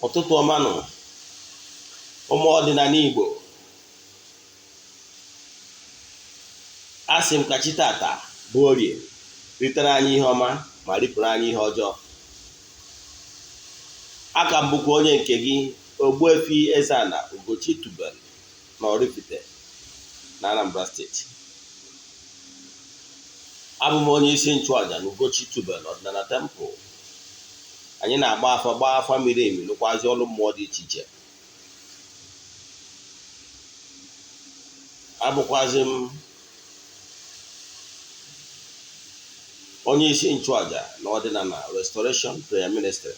Ụtụtụ ọmanụ ụmụ ọdịnala Igbo, asị m ka chi tata bụ orie ritere anyị ihe ọma ma ripụrụ anyị ihe ọjọọ. Aka m bụkwa onye nke gị, Ogbuefi EZE-ANA Ugochi tubelu na oraifite na Anambra steeti. Abụ m onye isi nchụaja na Ugochi tubelu ọdịnala temple. Anyị na-agba afa miri emi, lụkwazi ọrụ mmụọ dị iche iche. Abụkwazi m onye isi nchụaja na ọdịnala restoration prayer ministry.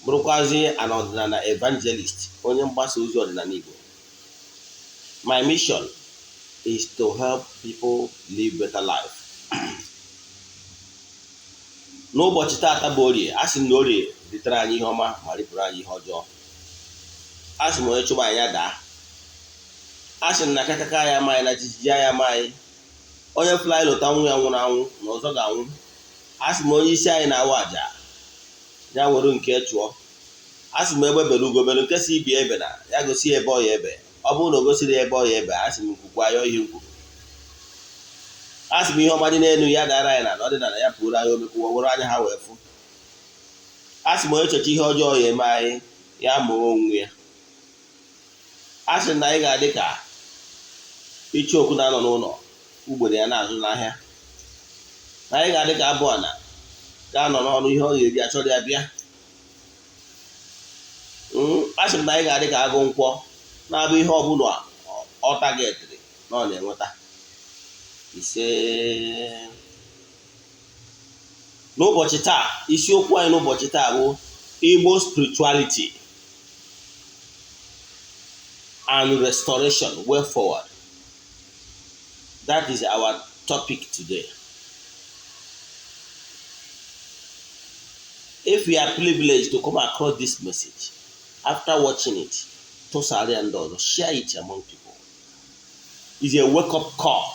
Bụrụkwazi an ọdịnala evangelist, onye mgbasa ozi ọdịnala Igbo. My mission is to help people live better life. N'ụbọchị tata bụ orie, asị m na orie ritere anyị ihe ọma ma ripụrụ anyị ihe ọjọọ. Asị m onye chụba anyị daa. Asị m na akakaka ya amaghị na jijiji ya amaghị. Onye fụrụ anyị lụta nwa ya nwụrụ anwụ na ọzọ ga-anwụ. Asị m onye isi anyị na-awa aja ya nwere nke chụọ. Asị m egbe bere ugo bere nke si ibi ebe na ya gosi ebe ọ ya ebe. Ọ bụrụ na o gosiri ebe ọ ya ebe, asị m kwukwa ya ihe m kwuru. Asị m ihe ọma dị n'elu ya dara anyị na ọdịnala ya pụrụ anyị omekwu were anya ha wee fụ. Asị m onye echeche ihe ọjọọ ya eme anyị ya mụọ onwe ya. Asị m na anyị ga-adị ka ichi okwu na-anọ n'ụlọ ugbede ya na-azụ n'ahịa. Na anyị ga-adị ka abụ ana ga-anọ n'ọrụ ihe ọ ga-eri achọrọ ya bịa. Asị m na anyị ga-adị ka agụ nkwọ na-abụ ihe ọbụla ọ tagetịrị na ọ na-enweta. Ise. N'ụbọchị taa, isiokwu anyị n'ụbọchị taa bụ Igbo spirituality and restoration way forward. That is our topic today. If we are privileged to come across this message, after watching it, totally and all, share it among people. It's a wake-up call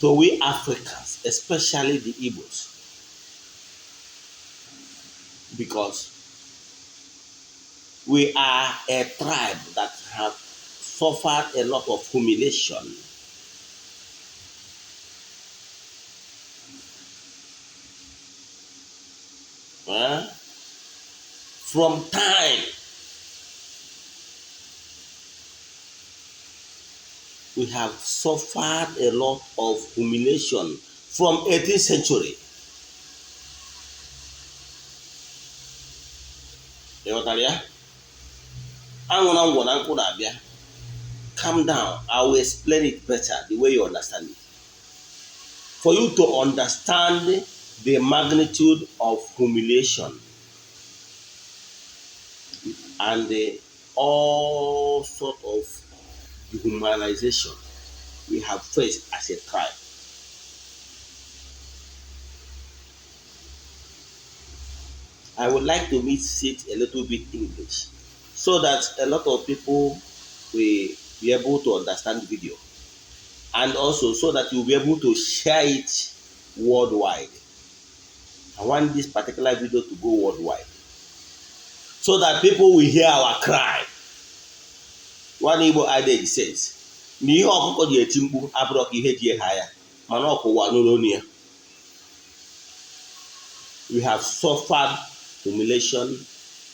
to we Africans, especially the Igbos, because we are a tribe that have suffered a lot of humiliation. From time we have suffered a lot of humiliation from 18th century. Calm down. I will explain it better the way you understand it. For you to understand the magnitude of humiliation and all sort of dehumanization we have faced as a tribe. I would like to mix it a little bit English so that a lot of people will be able to understand the video, and also so that you'll be able to share it worldwide. I want this particular video to go worldwide so that people will hear our cry. One Igbo adage says, "N'ihe ọkụkọ ji eti mkpu abụrụ ka ihe ji ha ya, mana ọkụwa n'ụlọ ya." We have suffered humiliation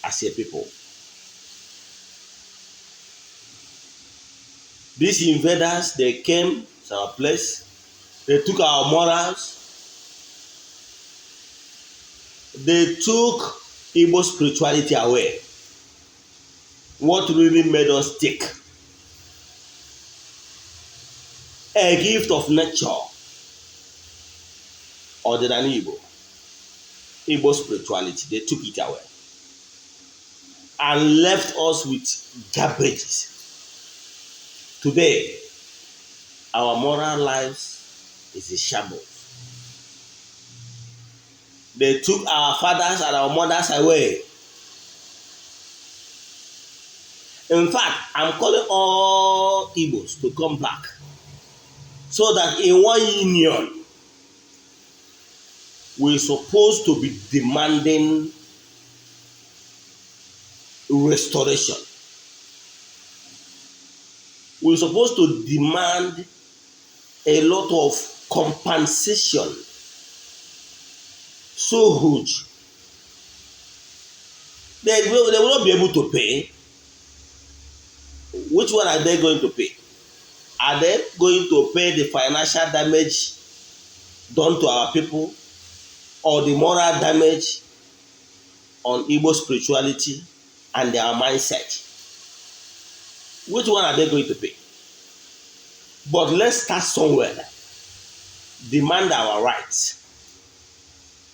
as a people. These invaders, they came to our place, they took our morals, they took Igbo spirituality away. What really made us tick? A gift of nature, Odinana Igbo spirituality, they took it away and left us with garbages. Today, our moral lives is a shambles. They took our fathers and our mothers away. In fact, I'm calling all Igbos to come back so that in one union we're supposed to be demanding restoration. We're supposed to demand a lot of compensation so huge. They will not be able to pay. Which one are they going to pay? Are they going to pay the financial damage done to our people, or the moral damage on Igbo spirituality and their mindset? Which one are they going to pay? But let's start somewhere. Demand our rights.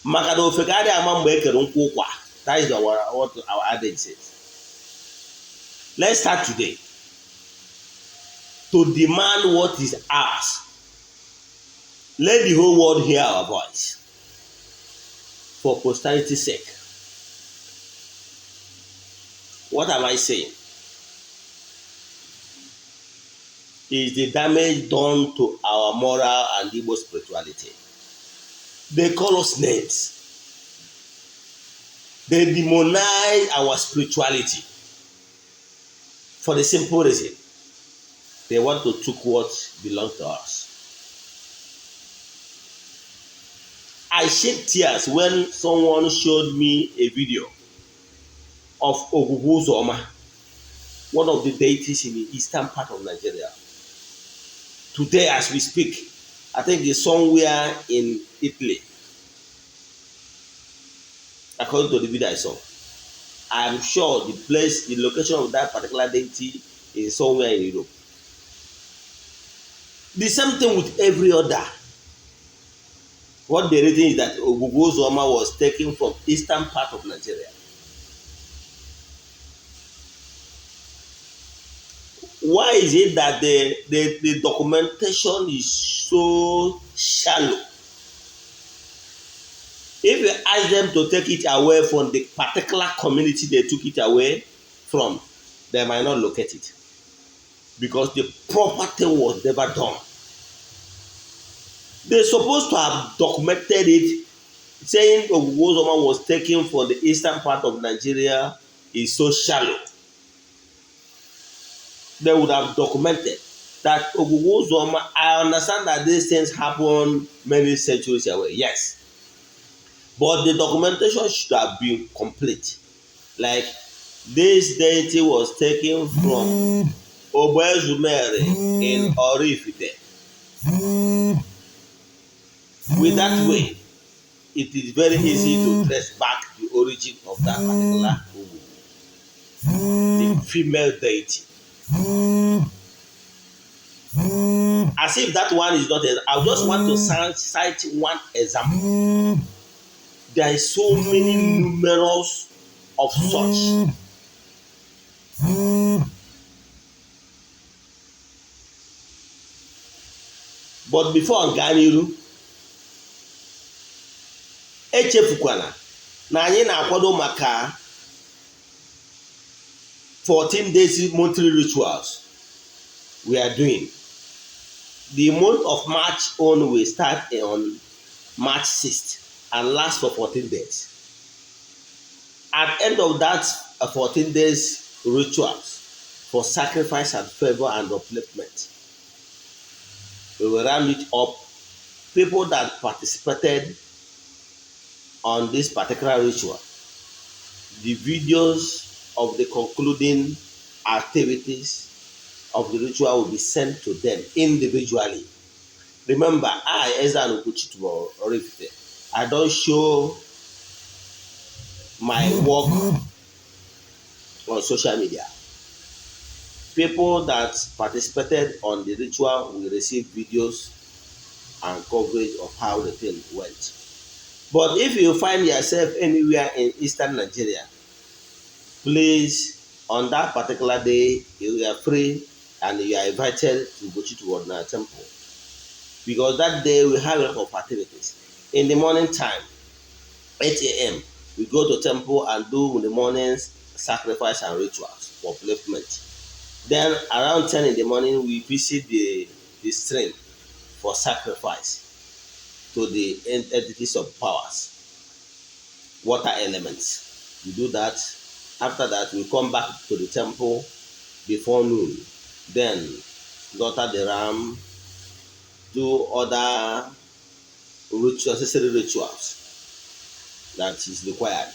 Maka na ofekari ama mgbe ekere nkwụ ụkwa. That is what our adage says. Let's start today to demand what is ours. Let the whole world hear our voice for posterity's sake. What am I saying? Is the damage done to our moral and Igbo spirituality. They call us names. They demonize our spirituality for the simple reason they want to take what belongs to us. I shed tears when someone showed me a video of Ogbuefi EZE-ANA, one of the deities in the eastern part of Nigeria. Today, as we speak, I think it's somewhere in Italy, according to the video I saw. I am sure the location of that particular deity is somewhere in Europe. The same thing with every other. What the reason is that Ogbuefi EZE-ANA was taken from eastern part of Nigeria. Why is it that the documentation is so shallow? If you ask them to take it away from the particular community they took it away from, they might not locate it. Because the proper thing was never done. They're supposed to have documented it, saying Ogbuefi EZE-ANA was taken from the eastern part of Nigeria is so shallow. They would have documented that Ogbuefi EZE-ANA, I understand that these things happen many centuries away, yes. But the documentation should have been complete. Like, this deity was taken from Ogbuefi in oraifite. With that way, it is very easy to trace back the origin of that particular Ogbu, the female deity. As if that one is not, I just want to cite one example. There is so many numerous of such. But before Nganiru, echefukwana na anyị na-akwado maka 14 days monthly rituals we are doing. The month of March on will start on March 6th and last for 14 days. At the end of that 14 days rituals for sacrifice and favor and upliftment, we will round it up. People that participated on this particular ritual, the videos of the concluding activities of the ritual will be sent to them individually. Remember, I, EZE-ANA Ugochi, oraifite, I don't show my work on social media. People that participated on the ritual will receive videos and coverage of how the thing went. But if you find yourself anywhere in eastern Nigeria, please, on that particular day, you are free and you are invited to Ugochi Odinana Temple. Because that day we have a lot of activities. In the morning time, 8 a.m., we go to temple and do in the mornings sacrifice and rituals for upliftment. Then around 10 in the morning, we visit the stream for sacrifice. to the entities of powers, water elements. We do that. After that, we come back to the temple before noon. Then slaughter the ram, do other necessary rituals that is required.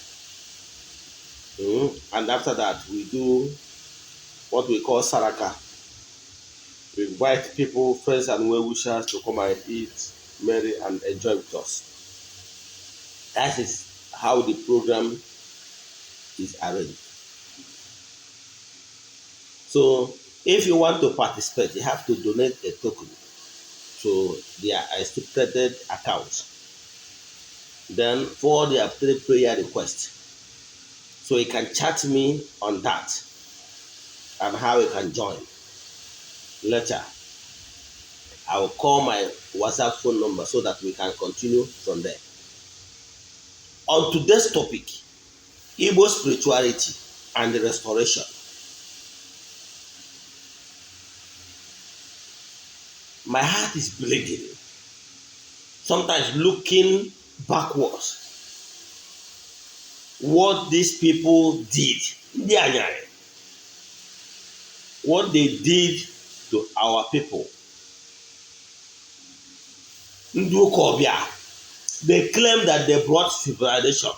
And after that, we do what we call saraka. We invite people, friends and well-wishers to come and eat, marry, and enjoy with us. That is how the program is arranged. So, if you want to participate, you have to donate a token to their stipulated account. Then, for their prayer request. So, you can chat me on that and how you can join. Later, I will call my WhatsApp phone number so that we can continue from there. On today's topic, Igbo spirituality and the restoration. My heart is bleeding. Sometimes looking backwards. What these people did, what they did to our people. They claim that they brought civilization.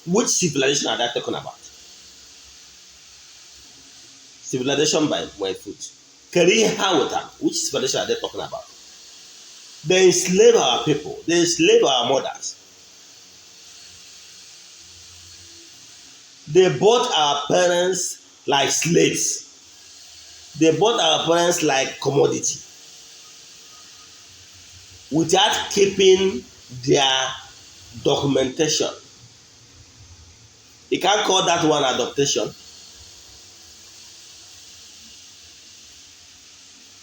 Which civilization are they talking about? Civilization by foot. Which civilization are they talking about? They enslave our people. They enslave our mothers. They bought our parents like slaves. They bought our parents like commodity without keeping their documentation. You can't call that one adoption.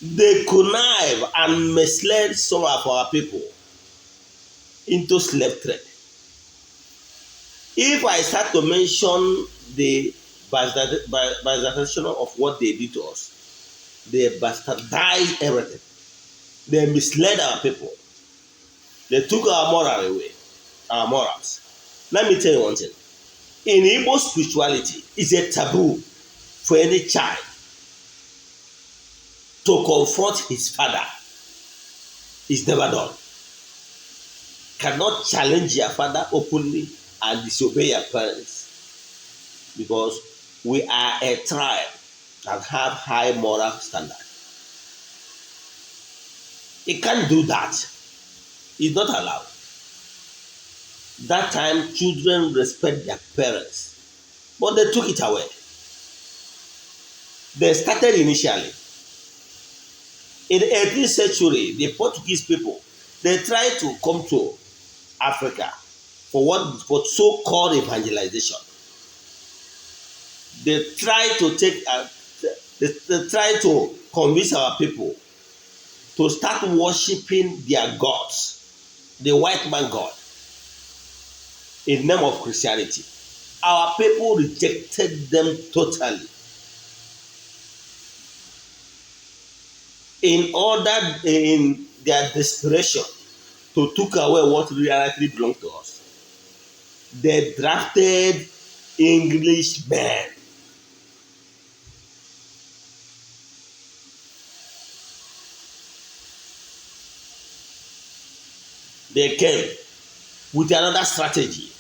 They connive and misled some of our people into slave trade. If I start to mention the bastardization of what they did to us, they bastardized everything. They misled our people. They took our moral away, our morals. Let me tell you one thing. In Igbo spirituality, it's a taboo for any child to confront his father. It's never done. Cannot challenge your father openly and disobey your parents, because we are a tribe that have high moral standard. You can't do that. It's not allowed. That time, children respect their parents, but they took it away. They started initially. In the 18th century, the Portuguese people, they tried to come to Africa for so-called evangelization. They tried to they tried to convince our people to start worshiping their gods, the white man God, in the name of Christianity. Our people rejected them totally. In their desperation to take away what reality belonged to us, they drafted English men. They came with another strategy,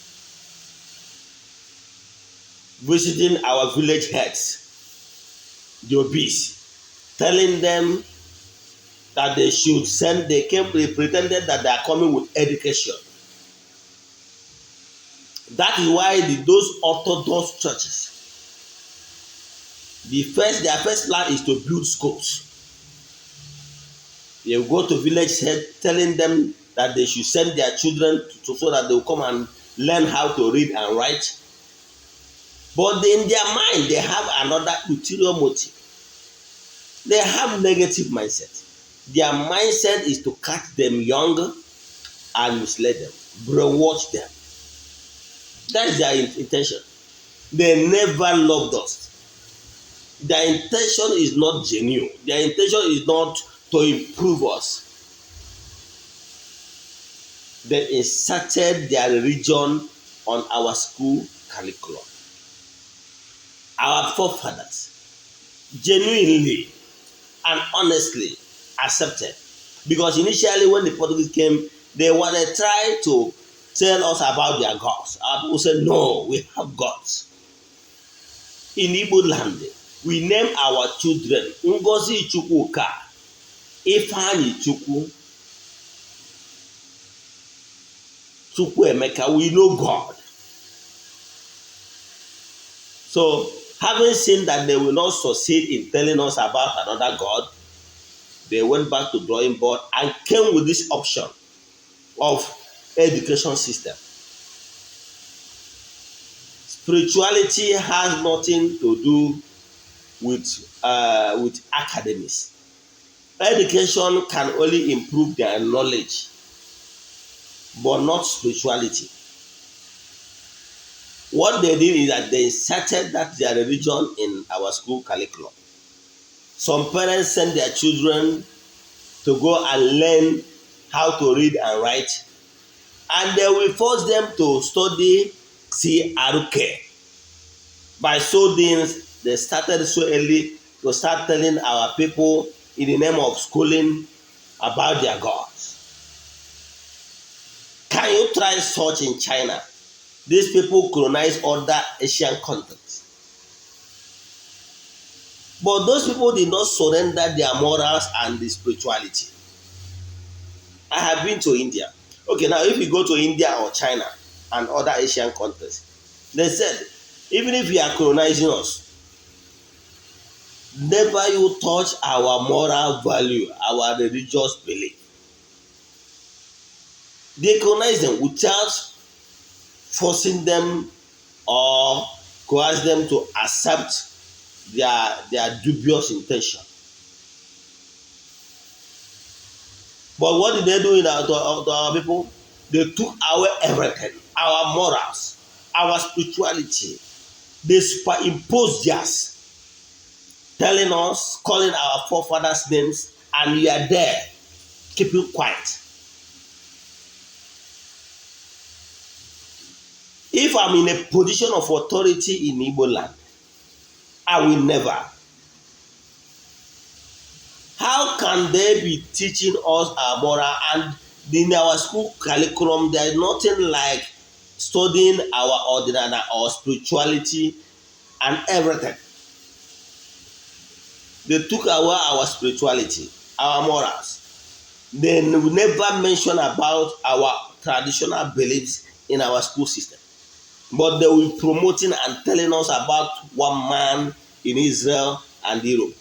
visiting our village heads, the obese, telling them that they should send. They pretended that they are coming with education. That is why those Orthodox churches, their first plan is to build schools. They will go to village head telling them that they should send their children so that they will come and learn how to read and write. But in their mind, they have another ulterior motive. They have negative mindset. Their mindset is to catch them young and mislead them, brainwash them. That's their intention. They never loved us. Their intention is not genuine. Their intention is not to improve us. they inserted their religion on our school curriculum. Our forefathers genuinely and honestly accepted. Because initially, when the Portuguese came, they wanted to try to tell us about their gods. Our people said, no, we have gods. In Igbo land, we name our children Ngozi Chukwuka, Ifeanyi Chukwu, Chukwuemeka. We know God. So, having seen that they will not succeed in telling us about another God, they went back to drawing board and came with this option of education system. Spirituality has nothing to do with academics. Education can only improve their knowledge, but not spirituality. What they did is that they inserted that their religion in our school curriculum. Some parents send their children to go and learn how to read and write, and they will force them to study CRK. By so doing, they started so early to start telling our people in the name of schooling about their gods. Can you try such in China? These people colonize other Asian countries. But those people did not surrender their morals and the spirituality. I have been to India. Okay, now if you go to India or China and other Asian countries, they said, even if you are colonizing us, never you touch our moral value, our religious belief. They colonize them without forcing them or coerce them to accept their dubious intention. But what did they do to our people? They took away everything, our morals, our spirituality. They superimposed theirs, telling us, calling our forefathers' names, and we are there, keeping quiet. If I'm in a position of authority in Igbo land, I will never. How can they be teaching us our moral, and in our school curriculum there is nothing like studying our Odinana or spirituality and everything. They took away our spirituality, our morals. They never mention about our traditional beliefs in our school system. But they will be promoting and telling us about one man in Israel and Europe.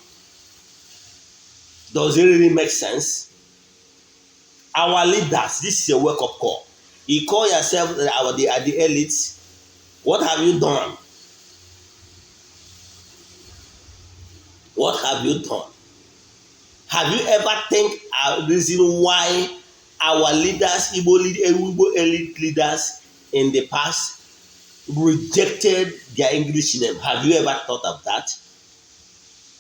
Does it really make sense? Our leaders, this is a wake-up call. You call yourself the elites. What have you done? What have you done? Have you ever think a reason why our leaders, Igbo elite leaders in the past rejected their English name? Have you ever thought of that?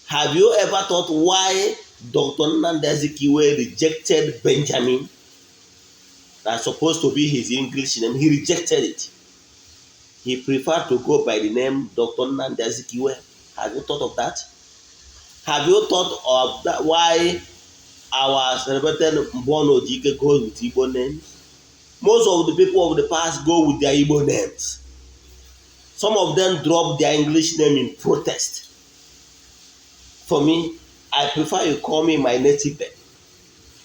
Have you ever thought why Dr. Nnamdi Azikiwe rejected Benjamin? That's supposed to be his English name. He rejected it. He preferred to go by the name Dr. Nnamdi Azikiwe. Have you thought of that? Have you thought of that, why our celebrated Mbono Ojike goes with Igbo names? Most of the people of the past go with their Igbo names. Some of them drop their English name in protest. For me, I prefer you call me my native name.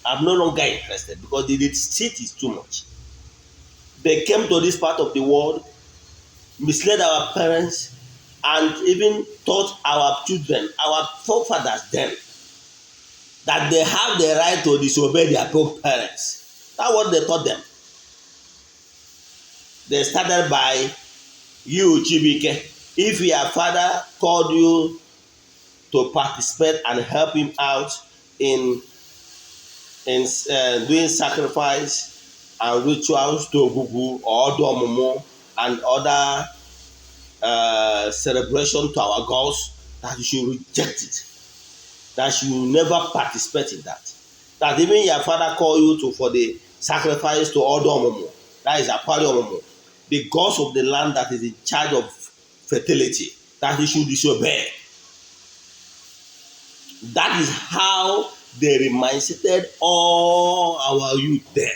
I'm no longer interested because the state is too much. They came to this part of the world, misled our parents, and even taught our children, our forefathers then, that they have the right to disobey their own parents. That's what they taught them. They started by you, Chibike. If your father called you to participate and help him out in doing sacrifice and rituals to Ogugu or Odomomo and other celebration to our gods, that you should reject it. That you will never participate in that. That even your father call you to for the sacrifice to Odomomo, that is Apari Omomo, the gods of the land that is in charge of fertility, that he should disobey. That is how they reminded all our youth then,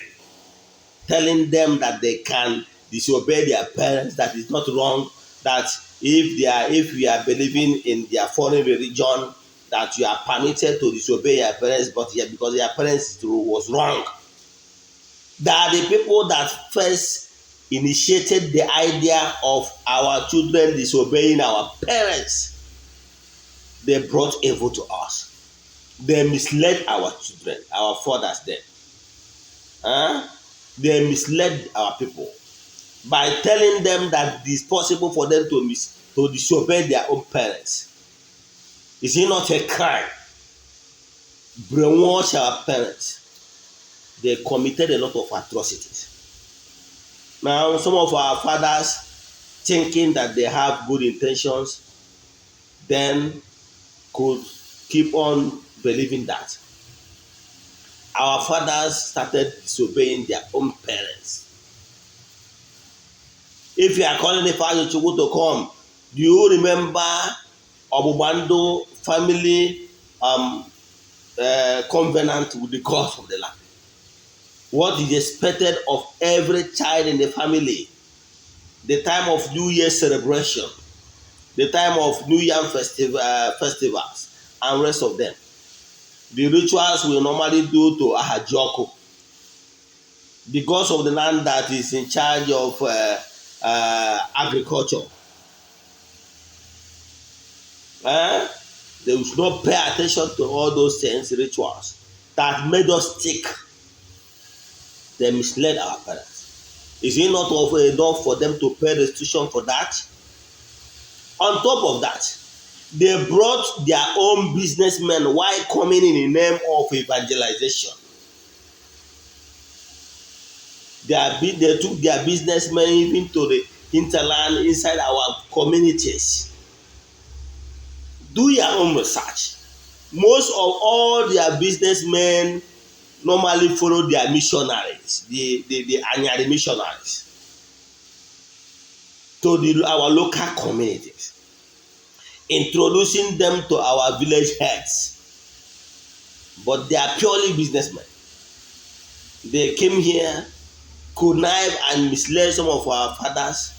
telling them that they can disobey their parents, that is not wrong, that if we are believing in their foreign religion, that you are permitted to disobey your parents, but because your parents was wrong. They are the people that first initiated the idea of our children disobeying our parents. They brought evil to us. They misled our children, our fathers then. They misled our people by telling them that it is possible for them to disobey their own parents. Is it not a crime? Brainwash our parents. They committed a lot of atrocities. Now, some of our fathers, thinking that they have good intentions, then could keep on believing that. Our fathers started disobeying their own parents. If you are calling the father to come, do you remember Obubando family covenant with the gods of the land? What is expected of every child in the family, the time of New Year celebration, the time of New Year festivals, and rest of them. The rituals we normally do to Ahajoko, the gods of the land that is in charge of agriculture. They should not pay attention to all those things, rituals that made us sick. They misled our parents. Is it not enough for them to pay restitution for that? On top of that, they brought their own businessmen while coming in the name of evangelization. They took their businessmen even to the hinterland inside our communities. Do your own research. Most of all their businessmen normally follow their missionaries, the Anyari missionaries, to our local communities, introducing them to our village heads. But they are purely businessmen. They came here, connive and misled some of our fathers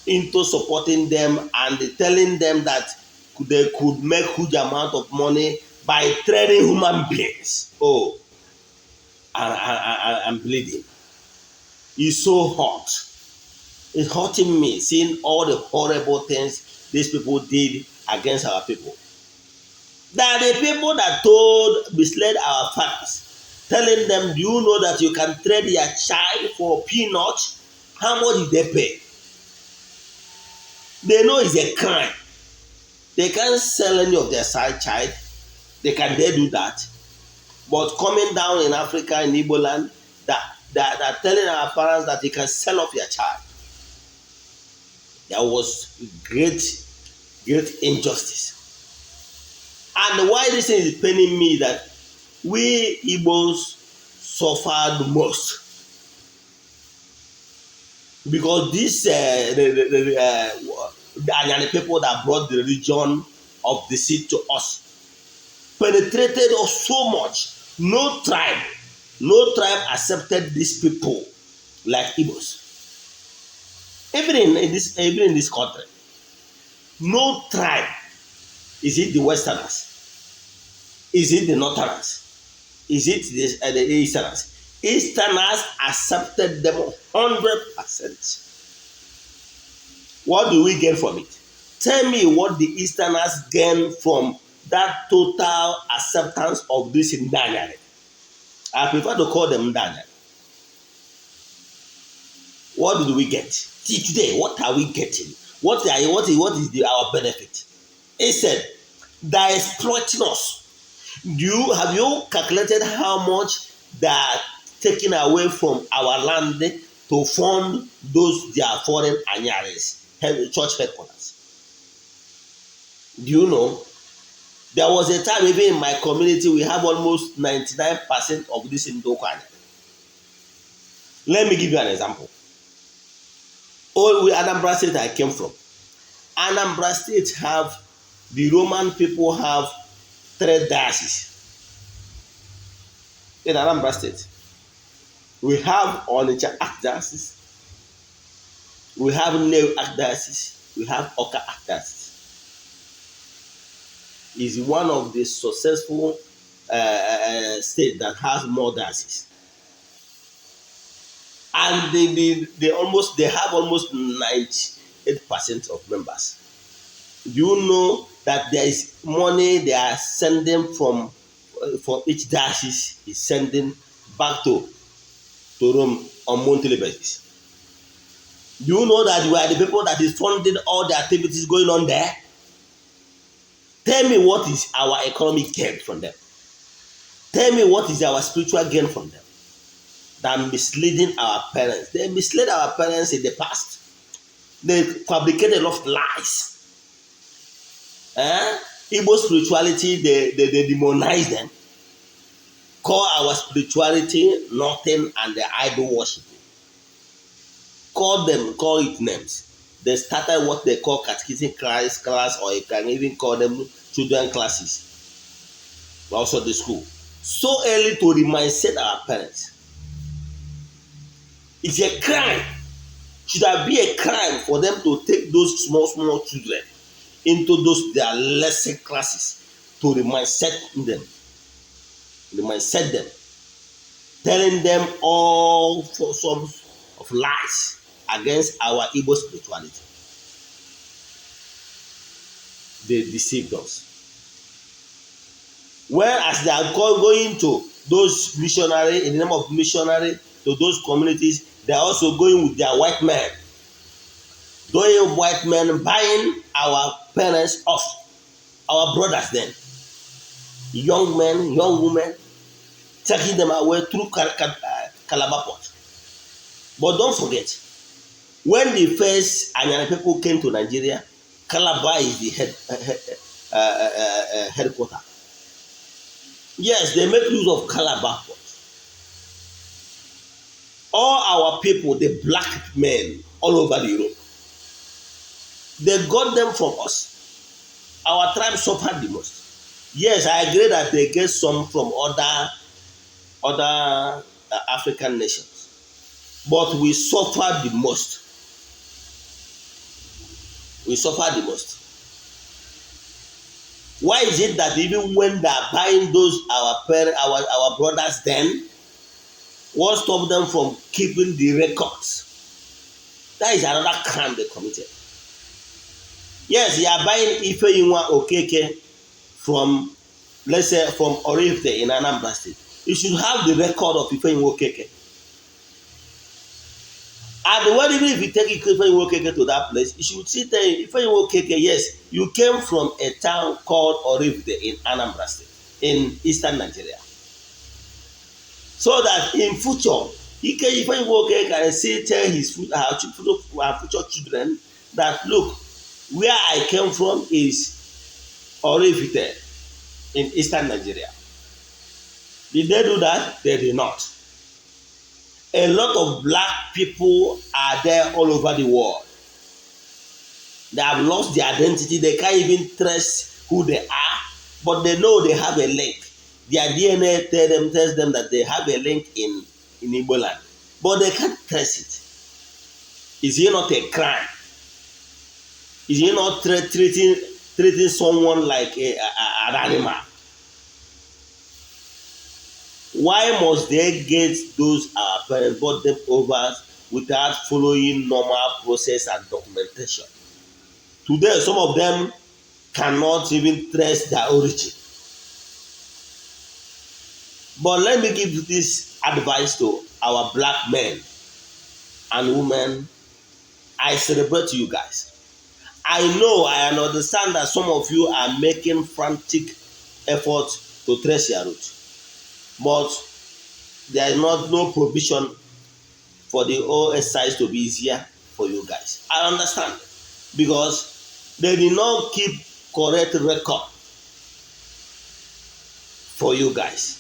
into supporting them and telling them that they could make huge amount of money by trading human beings. Oh, and bleeding. It's so hot. It's hurting me seeing all the horrible things these people did against our people. They are the people that misled our fathers, telling them, do you know that you can trade your child for peanuts? How much did they pay? They know it's a crime. They can't sell any of their side child. They can do that. But coming down in Africa, in Igbo land, that telling our parents that you can sell off your child. There was great injustice. And why this thing is paining me that we Igbos suffered most. Because this the Anyani people that brought the religion of the seed to us penetrated us so much. No tribe accepted these people like Igbos. Even in this country, no tribe. Is it the Westerners? Is it the Northerners? Is it the Easterners? Easterners accepted them 100%. What do we gain from it? Tell me what the Easterners gain from that total acceptance of this Ndanyari. I prefer to call them Ndanyari. What did we get? See today, what are we getting? What is our benefit? He said, they are exploiting us. Have you calculated how much they are taking away from our land to fund those their foreign Anyaris, church headquarters? Do you know? There was a time even in my community we have almost 99% of this in Dokwane. Let me give you an example. Anambra State I came from. Anambra State the Roman people have 3 dioceses in Anambra State. We have Onitsha Archdiocese, we have Nnewi Archdiocese, we have Awka Archdiocese. Is one of the successful states that has more dioceses, and they have almost 98% of members. Do you know that there is money they are sending from each diocese is sending back to Rome on monthly basis? Do you know that we are the people that is funding all the activities going on there? Tell me what is our economic gain from them. Tell me what is our spiritual gain from them. Than misleading our parents. They misled our parents in the past. They fabricated a lot of lies. Igbo spirituality, they demonize them. Call our spirituality nothing and the idol worship. Call it names. They started what they call catechism class, or you can even call them children classes. Also the school. So early to remind our parents. It's a crime. Should there be a crime for them to take those small children into their lesson classes to remind them, telling them all sorts of lies against our Igbo spirituality. They deceived us. Whereas they are going to those missionary, in the name of missionary, to those communities, they are also going with their white men. Those white men buying our parents off, our brothers then. Young men, young women, taking them away through Calabar Port. But don't forget, when the first Anyana people came to Nigeria, Calabar is the headquarters. Yes, they make use of Calabar Port. All our people, the black men all over Europe, they got them from us. Our tribe suffered the most. Yes, I agree that they get some from other African nations, but we suffered the most. We suffered the most. Why is it that even when they are buying those our brothers then, what stopped them from keeping the records? That is another crime they committed. Yes, you are buying Ifeyinwa Okeke from, let's say, from oraifite in Anambra State. You should have the record of Ifeyinwa Okeke. And when even if you take Ifeyinwa Okeke to that place, you should see that Ifeyinwa Okeke, yes, you came from a town called Oraifite in Anambra State, in eastern Nigeria. So that in future, Ifeyinwa Okeke can say, tell our future children that, look, where I came from is Oraifite in eastern Nigeria. Did they do that? They did not. A lot of black people are there all over the world. They have lost their identity. They can't even trace who they are, but they know they have a link. Their DNA tells them that they have a link in Igbo land, but they can't trace it. Is it not a crime? Is he not treating someone like an animal? Why must they get those our parents brought them over without following normal process and documentation? Today, some of them cannot even trace their origin. But let me give this advice to our black men and women. I celebrate you guys. I know and understand that some of you are making frantic efforts to trace your root, but there is no provision for the OSIs to be easier for you guys. I understand, because they did not keep correct record for you guys,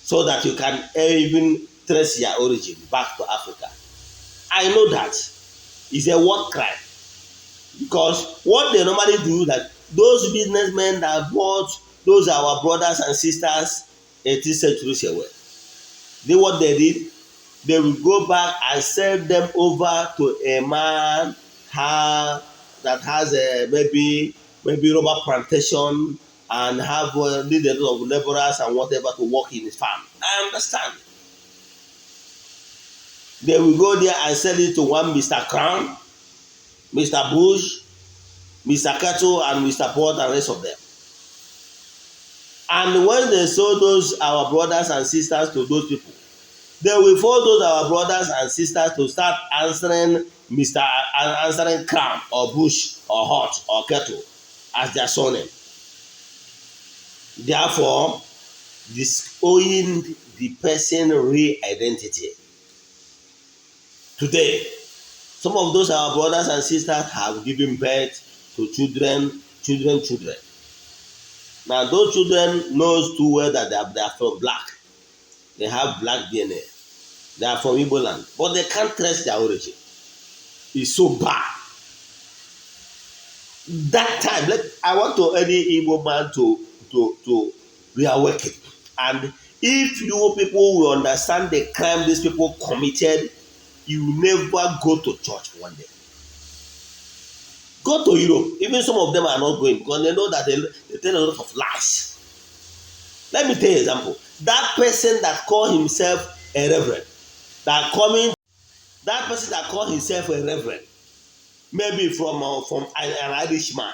so that you can even trace your origin back to Africa. I know that is a war crime, because what they normally do, that those businessmen that bought those our brothers and sisters 18th centuries away, they what they did, they will go back and sell them over to a man that has a maybe rubber plantation, and have need a lot of laborers and whatever to work in his farm. I understand. They will go there and sell it to one Mr. Crown, Mr. Bush, Mr. Kettle, and Mr. Port, and the rest of them. And when they sold those our brothers and sisters to those people, they will force those our brothers and sisters to start answering answering Crown or Bush or Hot or Kettle as their surname. Therefore, disowning the person real identity. Today, some of those our brothers and sisters have given birth to children. Now those children knows too well that they are from black. They have black DNA. They are from Igbo land, but they can't trace their origin. It's so bad. That time, I want to any Igbo man to be awakened. And if you people will understand the crime these people committed, you will never go to church one day. Go to Europe. Even some of them are not going, because they know that they tell a lot of lies. Let me tell you an example. That person that called himself a reverend, that person that called himself a reverend, maybe from an Irishman,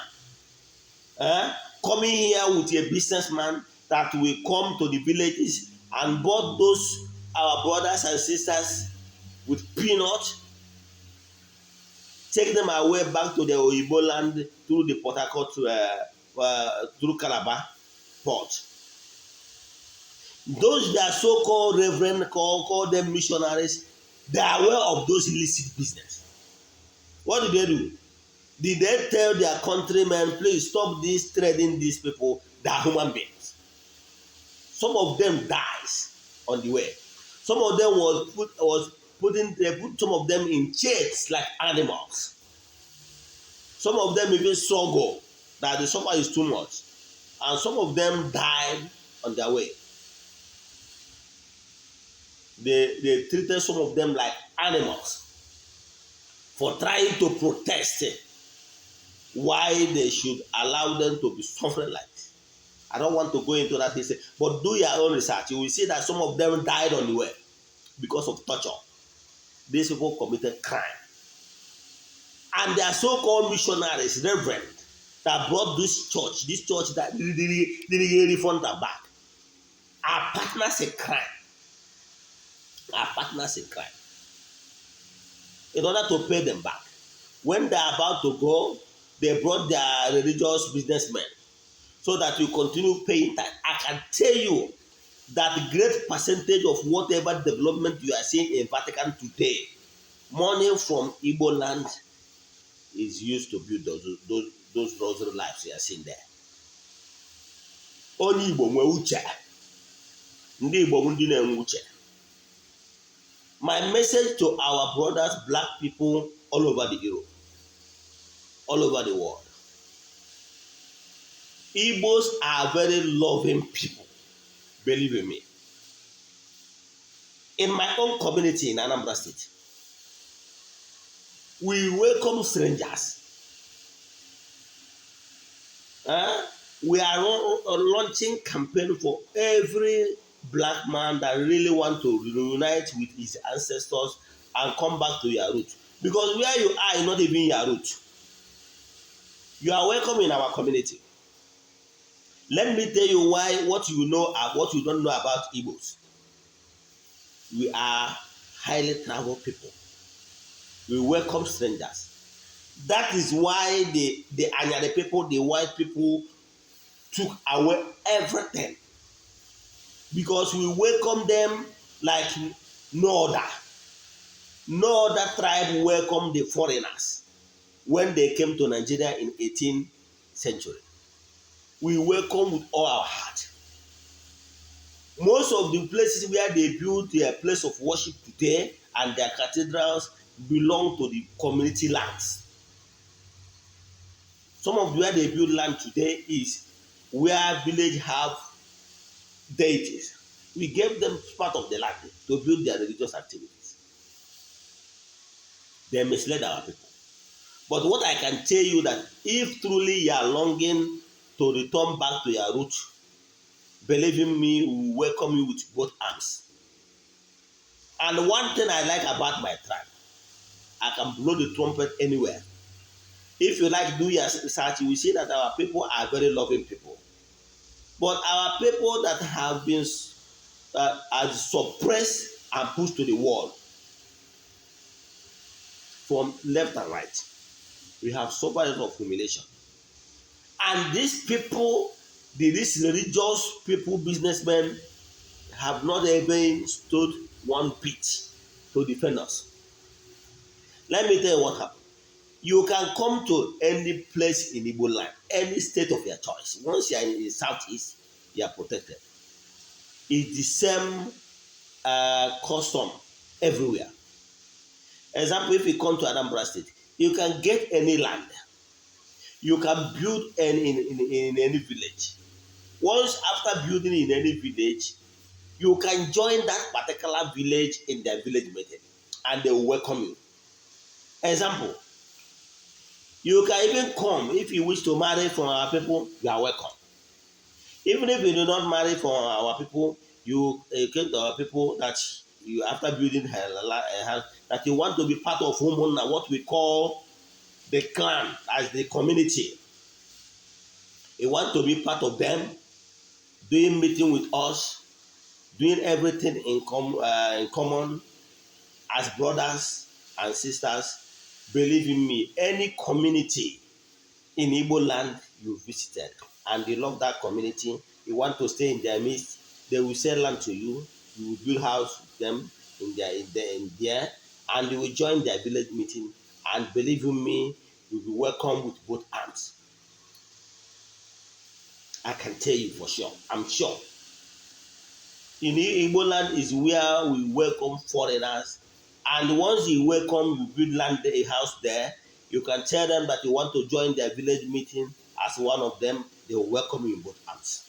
coming here with a businessman that will come to the villages and bought those our brothers and sisters with peanuts, take them away back to the Oyibo land through the Port Harcourt, through Calabar port. Those that so-called reverend, call them missionaries, they are aware of those illicit business. What did they do? Did they tell their countrymen, please stop this trading these people? They are human beings. Some of them dies on the way. Some of them they put some of them in chains like animals. Some of them even struggle that the suffer is too much, and some of them died on their way. They treated some of them like animals for trying to protest why they should allow them to be suffering like this. I don't want to go into that history, but do your own research. You will see that some of them died on the way because of torture. These people committed crime. And their so-called missionaries, reverend, that brought this church that really refund them back, are partners in crime. In order to pay them back. When they are about to go, they brought their religious businessmen so that you continue paying tax. I can tell you that the great percentage of whatever development you are seeing in Vatican today, money from Igbo land is used to build those rosary lives you are seeing there. Only Igbo nwe uche. Ndị Igbo ndị na-enwe uche. My message to our brothers, black people all over the Europe, all over the world. Igbos are very loving people, believe in me. In my own community in Anambra State, we welcome strangers. We are launching campaign for every black man that really want to reunite with his ancestors and come back to your root. Because where you are is not even your root. You are welcome in our community. Let me tell you why what you know and what you don't know about Igbos. We are highly traveled people. We welcome strangers. That is why the Anyade people, the white people, took away everything. Because we welcome them like no other. No other tribe welcomed the foreigners when they came to Nigeria in 18th century. We welcome with all our heart. Most of the places where they build their place of worship today and their cathedrals belong to the community lands. Some of where they build land today is where village have deities. We gave them part of the land to build their religious activities. They misled our people. But what I can tell you that if truly you are longing to return back to your roots, believe in me, we will welcome you with both arms. And one thing I like about my tribe, I can blow the trumpet anywhere. If you like do your research, you will see that our people are very loving people. But our people that have been are suppressed and pushed to the wall from left and right, we have suffered a lot of humiliation. And these people, these religious people, businessmen, have not even stood one bit to defend us. Let me tell you what happened. You can come to any place in Igbo land, any state of your choice. Once you are in the southeast, you are protected. It's the same custom everywhere. Example, if you come to Anambra State, you can get any land. You can build in any village. Once after building in any village, you can join that particular village in their village meeting and they will welcome you. Example, you can even come if you wish to marry from our people, you are welcome. Even if you do not marry from our people, you came to our people that you, after building a house, that you want to be part of Humuna, what we call the clan as the community. You want to be part of them, doing meeting with us, doing everything in common as brothers and sisters. Believe in me, any community in Igbo land you visited and you love that community, you want to stay in their midst, they will sell land to you, you will build house with them in there, and you will join their village meeting, and believe in me, you will be welcome with both arms. I can tell you for sure, I'm sure. In Igbo land is where we welcome foreigners, and once you welcome, you build land, a house there, you can tell them that you want to join their village meeting as one of them, they will welcome you in both arms.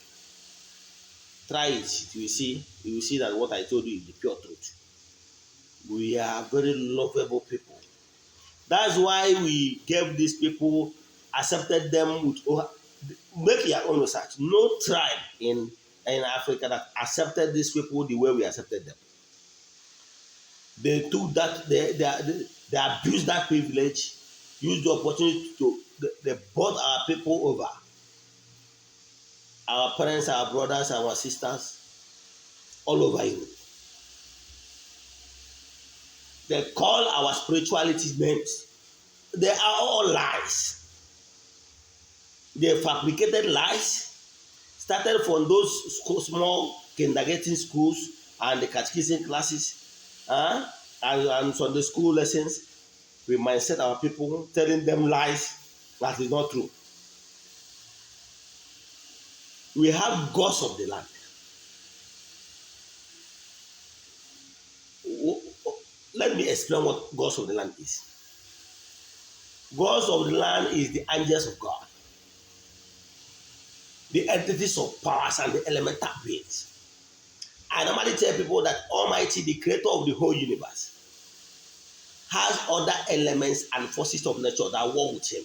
Try it, you will see that what I told you is the pure truth. We are very lovable people. That's why we gave these people, accepted them with, make your own research. No tribe in Africa that accepted these people the way we accepted them. They took that, they abused that privilege, used the opportunity to, they brought our people over. Our parents, our brothers, our sisters, all over Europe. They call our spirituality names. They are all lies. They fabricated lies, started from those small kindergarten schools and the catechism classes, and Sunday school lessons. We might set our people, telling them lies that is not true. We have gods of the land. Let me explain what gods of the land is. Gods of the land is the angels of God, the entities of powers and the elemental beings. I normally tell people that Almighty, the creator of the whole universe, has other elements and forces of nature that work with him.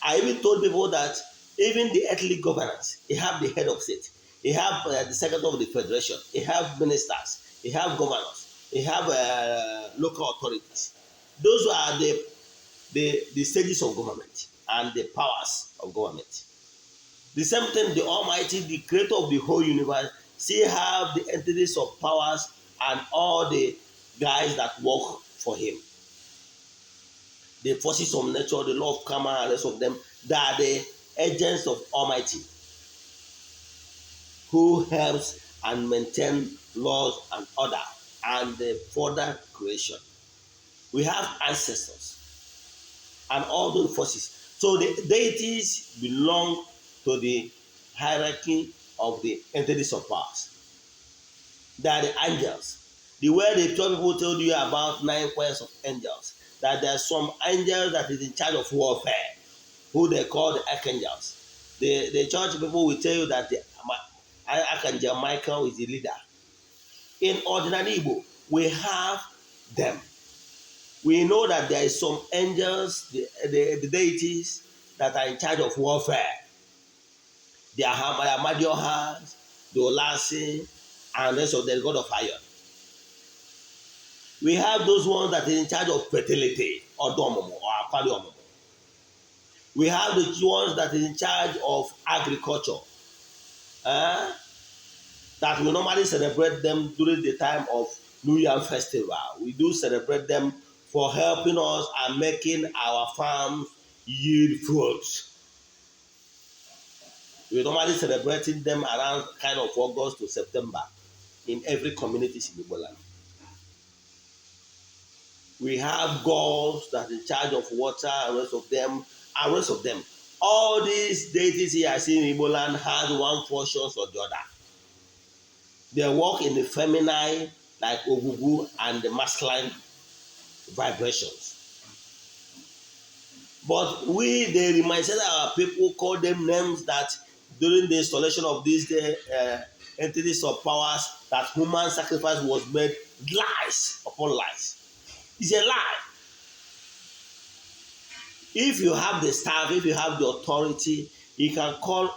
I even told people that even the earthly governance, he have the head of state, he have the secretary of the federation, he have ministers, he have governors, he have local authorities. Those are the stages of government and the powers of government. The same thing, the Almighty, the creator of the whole universe, still have the entities of powers and all the guys that work for him. The forces of nature, the law of karma, and the rest of them, they are the agents of Almighty who helps and maintain laws and order and the further creation. We have ancestors and all those forces. So the deities belong to the hierarchy of the entities of powers. They are the angels. The way the 12 people told you about 9 choirs of angels, that there are some angels that is in charge of warfare, who they call the archangels. The church people will tell you that the Archangel Michael is the leader. In Odinana Igbo, we have them. We know that there is some angels, the deities that are in charge of warfare. They are Amadiohas, the Olasi, and the rest of the god of iron. We have those ones that are in charge of fertility, or Domomo, or Aqualiomomo. We have the ones that are in charge of agriculture. That we normally celebrate them during the time of New Year Festival. We do celebrate them for helping us and making our farms yield fruits. We normally celebrating them around kind of August to September in every community in Igbo land. We have gods that are in charge of water and rest of them, and rest of them. All these deities here I see in Igbo land has one function or the other. They work in the feminine, like Ogugu, and the masculine vibrations. But they remind us that our people call them names that during the installation of these entities of powers, that human sacrifice was made lies upon lies. It's a lie. If you have the staff, if you have the authority, you can call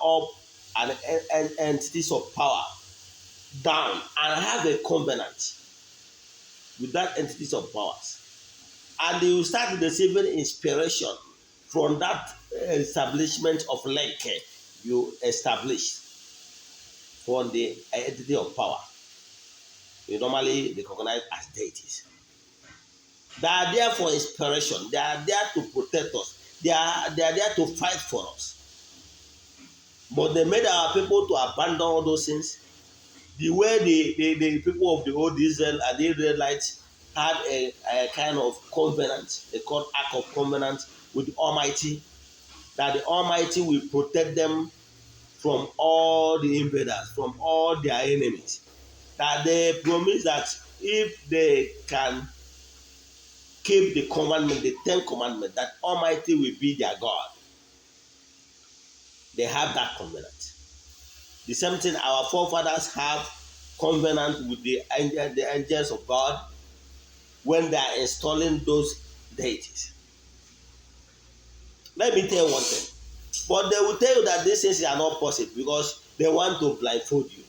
up an entities of power down and have a covenant with that entities of powers. And you start receiving inspiration from that establishment of link you established from the entity of power. You normally recognize as deities. They are there for inspiration. They are there to protect us. They are there to fight for us. But they made our people to abandon all those things. The way the people of the old Israel and the Israelites had a kind of covenant, they called Act of Covenant with the Almighty, that the Almighty will protect them from all the invaders, from all their enemies. That they promise that if they can keep the commandment, the 10 commandments, that Almighty will be their God. They have that covenant. The same thing our forefathers have covenant with the angels of God when they are installing those deities. Let me tell you one thing. But they will tell you that these things are not possible because they want to blindfold you.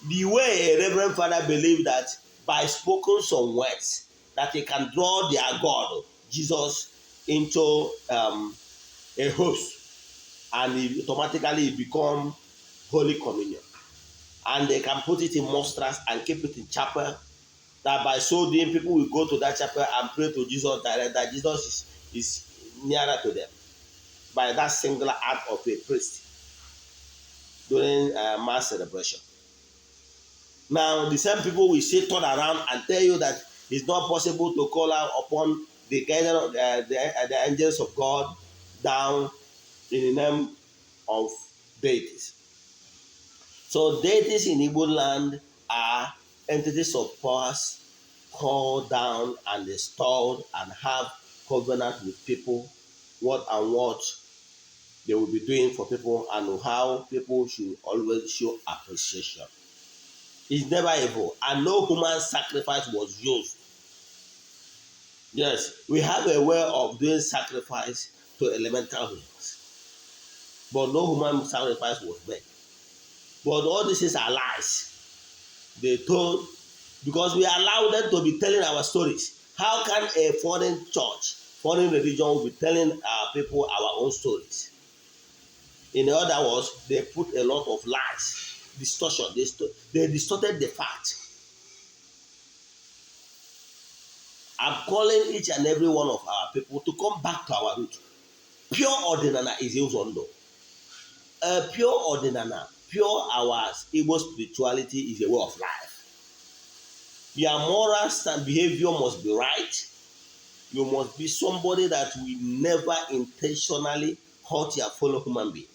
The way a reverend father believed that by spoken some words that he can draw their God, Jesus, into a host, and he automatically become Holy Communion. And they can put it in monsters and keep it in chapel, that by so doing people will go to that chapel and pray to Jesus direct, that Jesus is nearer to them by that singular act of a priest during mass celebration. Now the same people will say turn around and tell you that it's not possible to call out upon the guidance of the angels of God down in the name of deities. So deities in Igbo land are entities of powers called down and installed and have covenant with people, what they will be doing for people and how people should always show appreciation. It's never evil, and no human sacrifice was used. Yes, we have a way of doing sacrifice to elemental beings, but no human sacrifice was made. But all this is are lies. They told, because we allow them to be telling our stories. How can a foreign church, foreign religion be telling our people our own stories? In other words, they put a lot of lies, distortion. They distorted the fact. I'm calling each and every one of our people to come back to our root. Pure Odinana is Uzondo. Pure Odinana, pure our Igbo spirituality is a way of life. Your morals and behavior must be right. You must be somebody that will never intentionally hurt your fellow human being.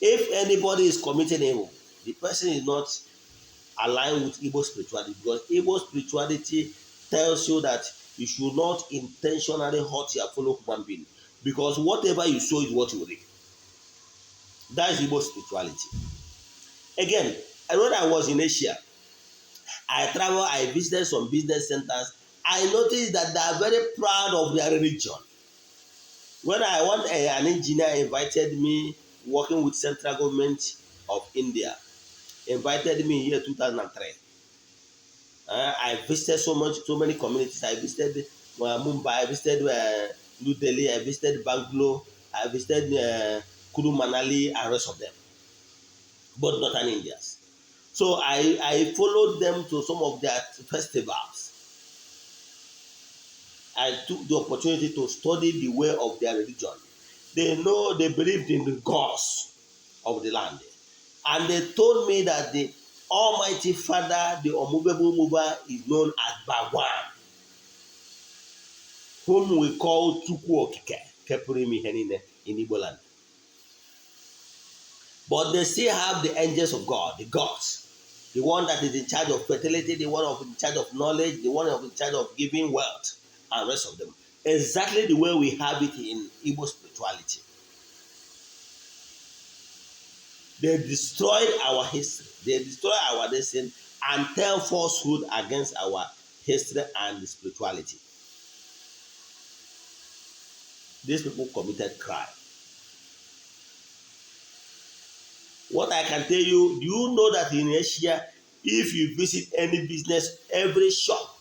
If anybody is committing evil, the person is not aligned with Igbo spirituality, because Igbo spirituality tells you that you should not intentionally hurt your fellow human being, because whatever you sow is what you reap. That is Igbo spirituality. Again, when I was in Asia, I traveled, I visited some business centers. I noticed that they are very proud of their religion. When I want an engineer invited me, working with central government of India, invited me here 2003. I visited so many communities. I visited Mumbai, I visited New Delhi, I visited Bangalore, I visited Kuru Manali and rest of them, but not an Indians. So I followed them to some of their festivals. I took the opportunity to study the way of their religion. They know they believed in the gods of the land. And they told me that the Almighty Father, the unmovable mover, is known as Bhagwan, whom we call Chukwu Okike, Kepurimi Henine in Igbo land. But they still have the angels of God, the gods, the one that is in charge of fertility, the one in charge of knowledge, the one in charge of giving wealth, and rest of them. Exactly the way we have it in Igbo spirituality. They destroyed our history, they destroyed our destiny, and tell falsehood against our history and spirituality. These people committed crime. What I can tell you, do you know that in Asia, if you visit any business, every shop,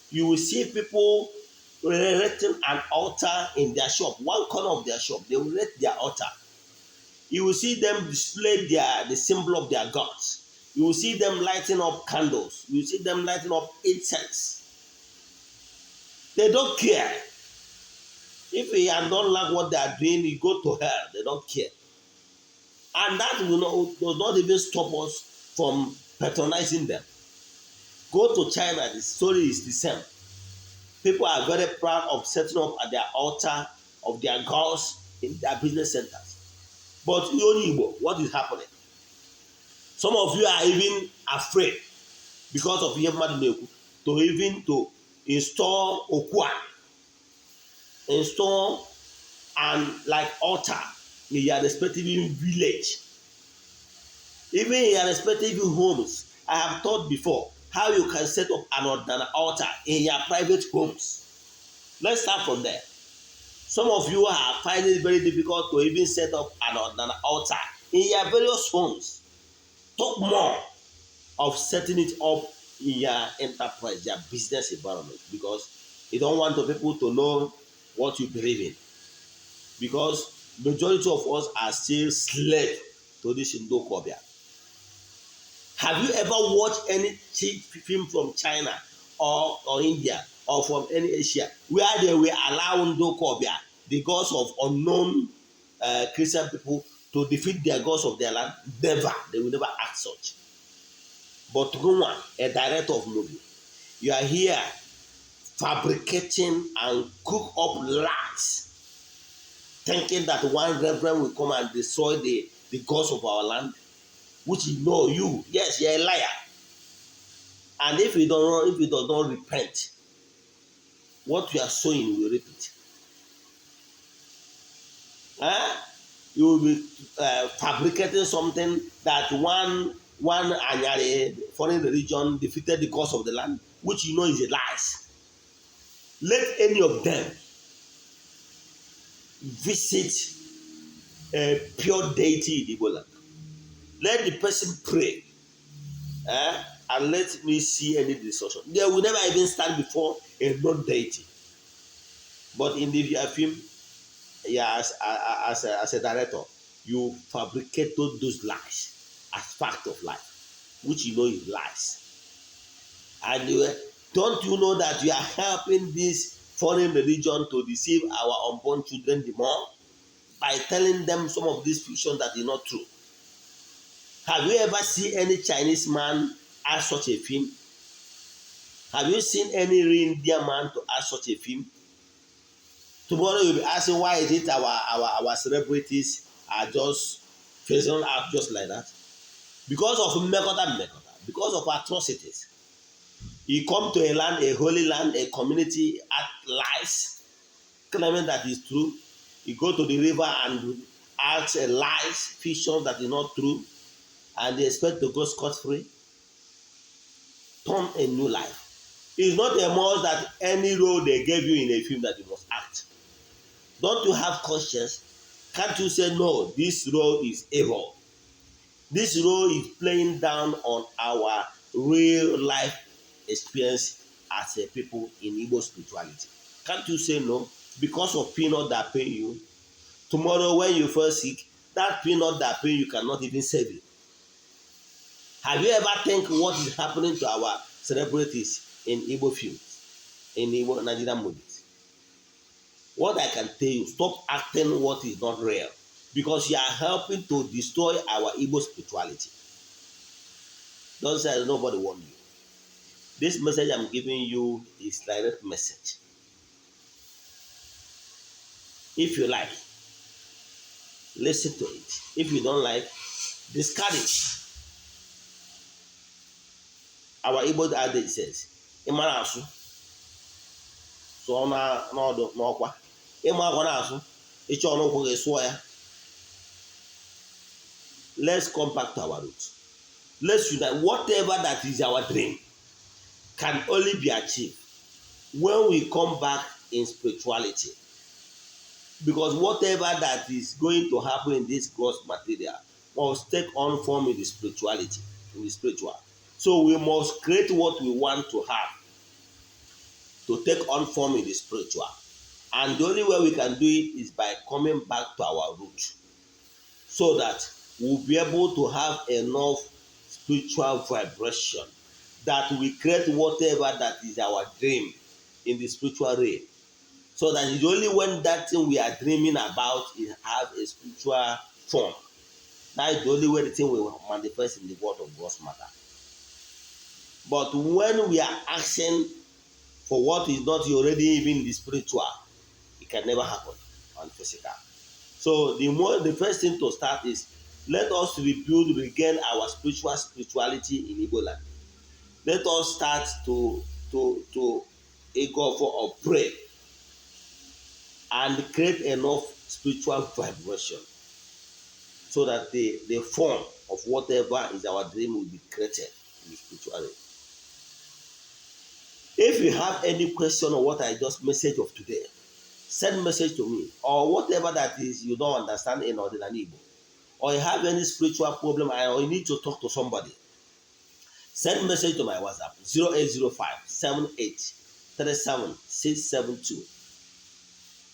you will see people erecting an altar in their shop, one corner of their shop. They will erect their altar. You will see them display the symbol of their gods. You will see them lighting up candles. You will see them lighting up incense. They don't care. If you don't like what they are doing, you go to hell. They don't care. And that does not even stop us from patronizing them. Go to China, the story is the same. People are very proud of setting up at their altar of their gods in their business centers. But in Igbo, what is happening? Some of you are even afraid because of Yemaduneku to install Okwan, install and like altar in your respective village, even in your respective homes. I have taught before how you can set up an altar in your private homes. Let's start from there. Some of you are finding it very difficult to even set up an altar in your various homes. Talk more of setting it up in your enterprise, your business environment, because you don't want the people to know what you believe in. Because majority of us are still slave to this Indokobia. Have you ever watched any cheap film from China or India or from any Asia where they will allow Ndokobia, the gods of unknown Christian people, to defeat their gods of their land? Never. They will never act such. But Roma, a director of movie, you are here fabricating and cook up lies, thinking that one reverend will come and destroy the gods of our land, which yes, you're a liar. And if you do not repent, what you are sowing, you will reap it. You will be fabricating something that one Anyare foreign religion defeated the cause of the land, which you know is a lie. Let any of them visit a pure deity in Igbo land. Let the person pray, and let me see any distortion. They will never even stand before a non-deity. But in the film, as a director, you fabricate those lies as fact of life, which you know is lies. And don't you know that you are helping this foreign religion to deceive our unborn children the more by telling them some of this fiction that is not true? Have you ever seen any Chinese man act such a film? Have you seen any Indian man to act such a film? Tomorrow you'll be asking, why is it our celebrities are just facing out just like that. Because of mekota, because of atrocities. You come to a land, a holy land, a community at lies, claiming that is true. You go to the river and ask a lies, fiction that is not true, and they expect to go scot-free. Turn a new life. It's not a must that any role they gave you in a film that you must act. Don't you have conscience? Can't you say, no, this role is evil? This role is playing down on our real life experience as a people in Igbo spirituality. Can't you say no? Because of peanut that pay you. Tomorrow when you fall sick, that peanut that pay you cannot even save you. Have you ever think what is happening to our celebrities in Igbo films, in Igbo Nigerian movies? What I can tell you, stop acting what is not real, because you are helping to destroy our Igbo spirituality. Don't say nobody warned you. This message I'm giving you is direct message. If you like, listen to it. If you don't like, discard it. Our Igbo adage says, "Ịmara asụ, sụọ n'ọdụ n'ọkwa. Ịma agwa na-asụ, ịchọ n'ụkwụ gị sụọ ya." Let's come back to our roots. Let's unite. Whatever that is our dream can only be achieved when we come back in spirituality. Because whatever that is going to happen in this gross material must take on form in the spirituality, in the spiritual. So we must create what we want to have to take on form in the spiritual. And the only way we can do it is by coming back to our root, so that we'll be able to have enough spiritual vibration that we create whatever that is our dream in the spiritual realm. So that it's only when that thing we are dreaming about it has a spiritual form. That is the only way the thing will manifest in the world of God's matter. But when we are asking for what is not already even the spiritual, it can never happen on physical. So the first thing to start is, let us regain our spirituality in Igbo land. Let us start to go for or pray and create enough spiritual vibration so that the form of whatever is our dream will be created in the spiritual realm. If you have any question on what I just message of today, send message to me, or whatever that is you don't understand in Odinana Igbo, or you have any spiritual problem or you need to talk to somebody, send message to my WhatsApp 0805-7837-672.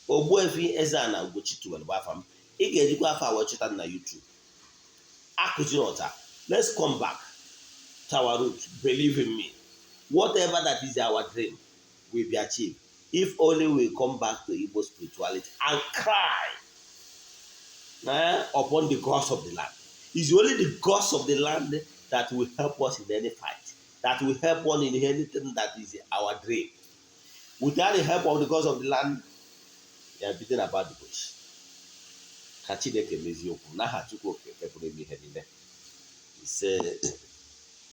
Ogbuefi EZE-ANA Ugochi tubelu bụ afa m. Ị ga-ejikwa afa wee chọta na YouTube. Akụjiri ọta. Let's come back to our roots. Believe in me. Whatever that is our dream will be achieved if only we come back to Igbo spirituality and cry upon the gods of the land. It's only the gods of the land that will help us in any fight, that will help us in anything that is our dream. Without the help of the gods of the land, we are beating about the bush. Ka Chineke mezie okwu n'aha Chukwu okike pụrụ ime ihe niile. Ise